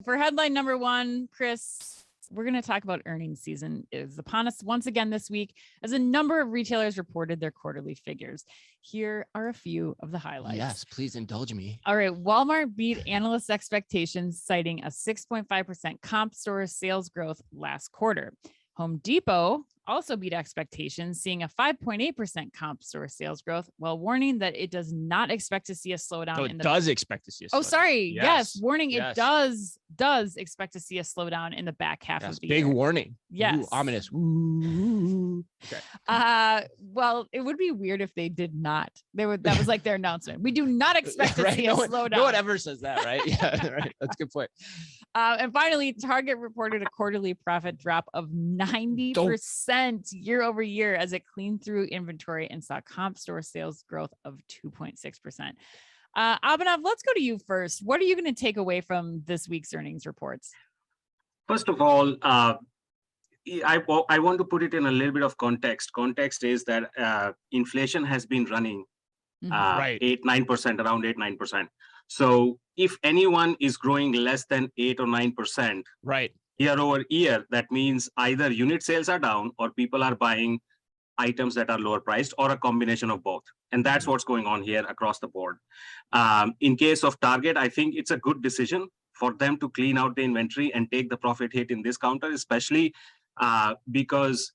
for headline number one, Chris, we're going to talk about earnings season is upon us once again this week as a number of retailers reported their quarterly figures. Here are a few of the highlights. Yes, please indulge me. All right. Walmart beat analysts' expectations, citing a 6.5% comp store sales growth last quarter. Home Depot also beat expectations, seeing a 5.8% comp store sales growth, while warning that it does not expect to see a slowdown. No, it does expect to see a slowdown. Oh, sorry. Yes. Warning. Yes. It does expect to see a slowdown in the back half of the big year. warning. Yes. Ooh, ominous. Ooh. Okay. Well, it would be weird if they did not. That was like their announcement. We do not expect to see a slowdown. No one ever says that, right? Yeah, right. That's a good point. And finally, Target reported a quarterly profit drop of 90% year over year as it cleaned through inventory and saw comp store sales growth of 2.6%. Abhinav, let's go to you first. What are you going to take away from this week's earnings reports? First of all, I want to put it in a little bit of context. Context is that inflation has been running 8-9%, around 8-9%. So if anyone is growing less than 8 or 9%, right, year over year, that means either unit sales are down or people are buying items that are lower priced, or a combination of both. And that's what's going on here across the board. In case of Target, I think it's a good decision for them to clean out the inventory and take the profit hit in this counter, especially because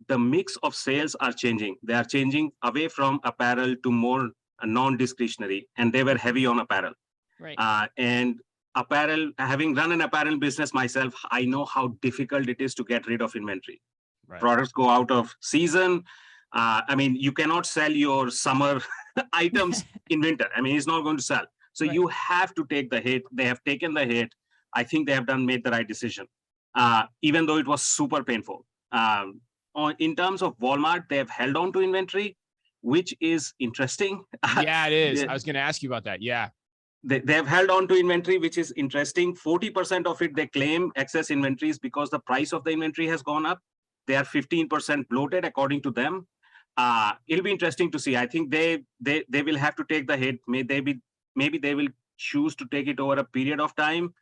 the mix of sales are changing. They are changing away from apparel to more non-discretionary, and they were heavy on apparel. Right. And apparel, having run an apparel business myself, I know how difficult it is to get rid of inventory. Right. Products go out of season. I mean, you cannot sell your summer items in winter. I mean, it's not going to sell. So you have to take the hit. They have taken the hit. I think they have made the right decision, even though it was super painful. In terms of Walmart, they have held on to inventory, which is interesting. Yeah, it is. I was going to ask you about that. Yeah. They have held on to inventory, which is interesting. 40% of it, they claim excess inventories because the price of the inventory has gone up. They are 15% bloated, according to them. It'll be interesting to see. I think they will have to take the hit. Maybe they will choose to take it over a period of time,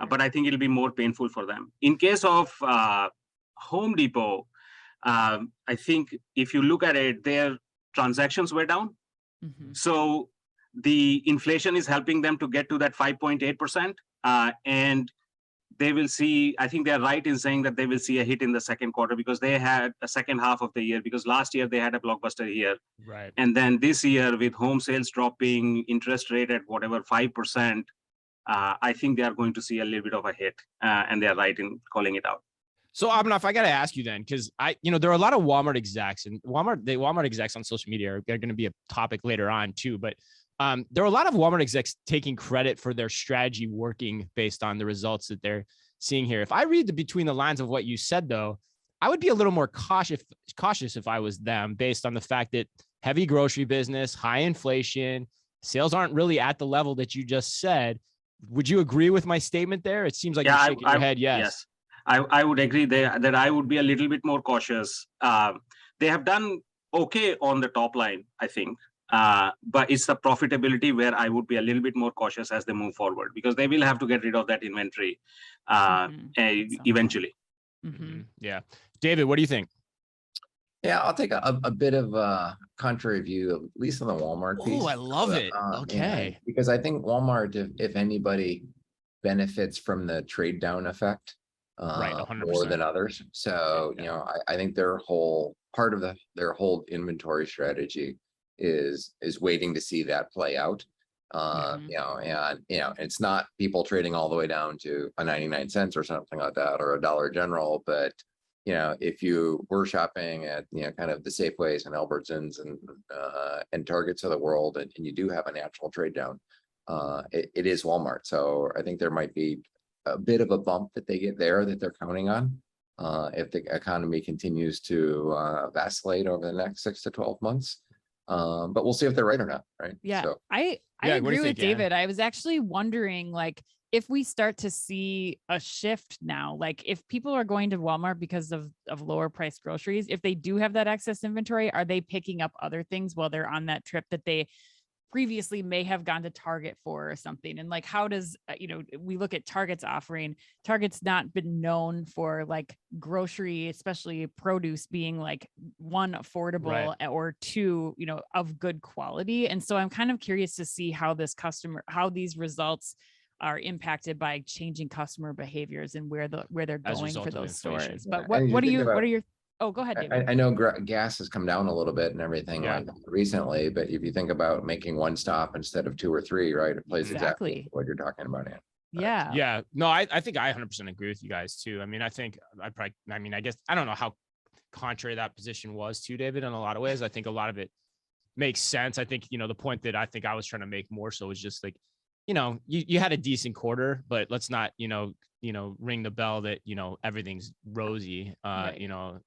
but I think it'll be more painful for them. In case of Home Depot, I think if you look at it, their transactions were down. Mm-hmm. So the inflation is helping them to get to that 5.8%. And they will see, I think they're right in saying that they will see a hit in the second quarter because they had a second half of the year, because last year they had a blockbuster year. Right. And then this year with home sales dropping, interest rate at whatever, 5%, I think they are going to see a little bit of a hit, and they're right in calling it out. So Abhinav, I got to ask you then, because there are a lot of Walmart execs, and Walmart execs on social media are going to be a topic later on too, but there are a lot of Walmart execs taking credit for their strategy working based on the results that they're seeing here. If I read between the lines of what you said, though, I would be a little more cautious if I was them, based on the fact that heavy grocery business, high inflation, sales aren't really at the level that you just said. Would you agree with my statement there? It seems like you're shaking your head. Yes. I would agree that I would be a little bit more cautious. They have done okay on the top line, I think. But it's the profitability where I would be a little bit more cautious as they move forward, because they will have to get rid of that inventory eventually. Mm-hmm. Yeah. David, what do you think? Yeah, I'll take a bit of a contrary view, at least on the Walmart piece. Oh, I love it. Okay. Yeah, because I think Walmart, if anybody, benefits from the trade down effect more than others. So, I think their whole inventory strategy is waiting to see that play out. It's not people trading all the way down to a 99 cents or something like that, or a Dollar General, but if you were shopping at kind of the Safeways and Albertsons and Targets of the world, and you do have a natural trade down, it is Walmart. So I think there might be a bit of a bump that they get there that they're counting on if the economy continues to vacillate over the next 6 to 12 months. But we'll see if they're right or not, right? Yeah, so, I agree with David. I was actually wondering, if we start to see a shift now, if people are going to Walmart because of lower priced groceries, if they do have that excess inventory, are they picking up other things while they're on that trip that they previously may have gone to Target for or something. And like, how does, we look at Target's offering. Target's not been known for like grocery, especially produce, being like one, affordable, or two, of good quality. And so I'm kind of curious to see how these results are impacted by changing customer behaviors and where they're going for those stores. But what are your oh, go ahead, David. I know gas has come down a little bit and everything like recently, but if you think about making one stop instead of two or three, right, it plays exactly what you're talking about, Ann. Yeah. Yeah. No, I think I 100% agree with you guys too. I mean, I guess, I don't know how contrary that position was to David in a lot of ways. I think a lot of it makes sense. I think, the point that I think I was trying to make more so is just like, you had a decent quarter, but let's not, ring the bell that, everything's rosy,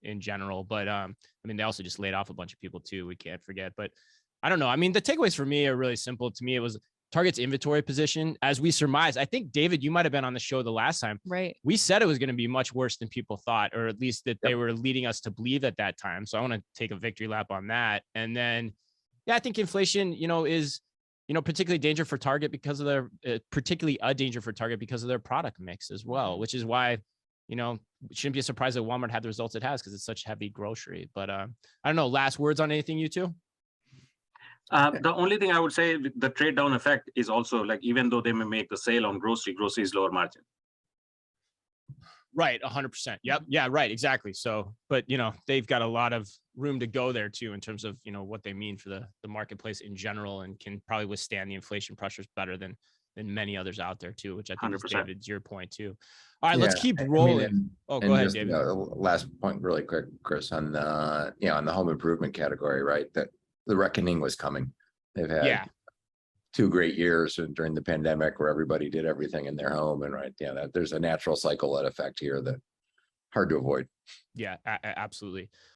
in general. But I mean, they also just laid off a bunch of people too. We can't forget. But I don't know. I mean, the takeaways for me are really simple. To me, it was Target's inventory position. As we surmise, I think, David, you might have been on the show the last time. Right. We said it was going to be much worse than people thought, or at least that they were leading us to believe at that time. So I want to take a victory lap on that. And then, I think inflation, is, particularly a danger for Target because of their product mix as well, which is why, it shouldn't be a surprise that Walmart had the results it has because it's such heavy grocery. But I don't know, last words on anything, you two? The only thing I would say, the trade down effect is also like, even though they may make the sale on grocery is lower margin. Right. 100%. Yep. Yeah, right. Exactly. So, but they've got a lot of room to go there too, in terms of, what they mean for the marketplace in general, and can probably withstand the inflation pressures better than many others out there too, which I think 100%. Is David's your point too. All right, let's keep rolling. Go ahead, David. Last point really quick, Chris, on the, on the home improvement category, right? That the reckoning was coming. They've had 2 great years during the pandemic where everybody did everything in their home, and that there's a natural cycle that effect here that hard to avoid. Yeah, absolutely.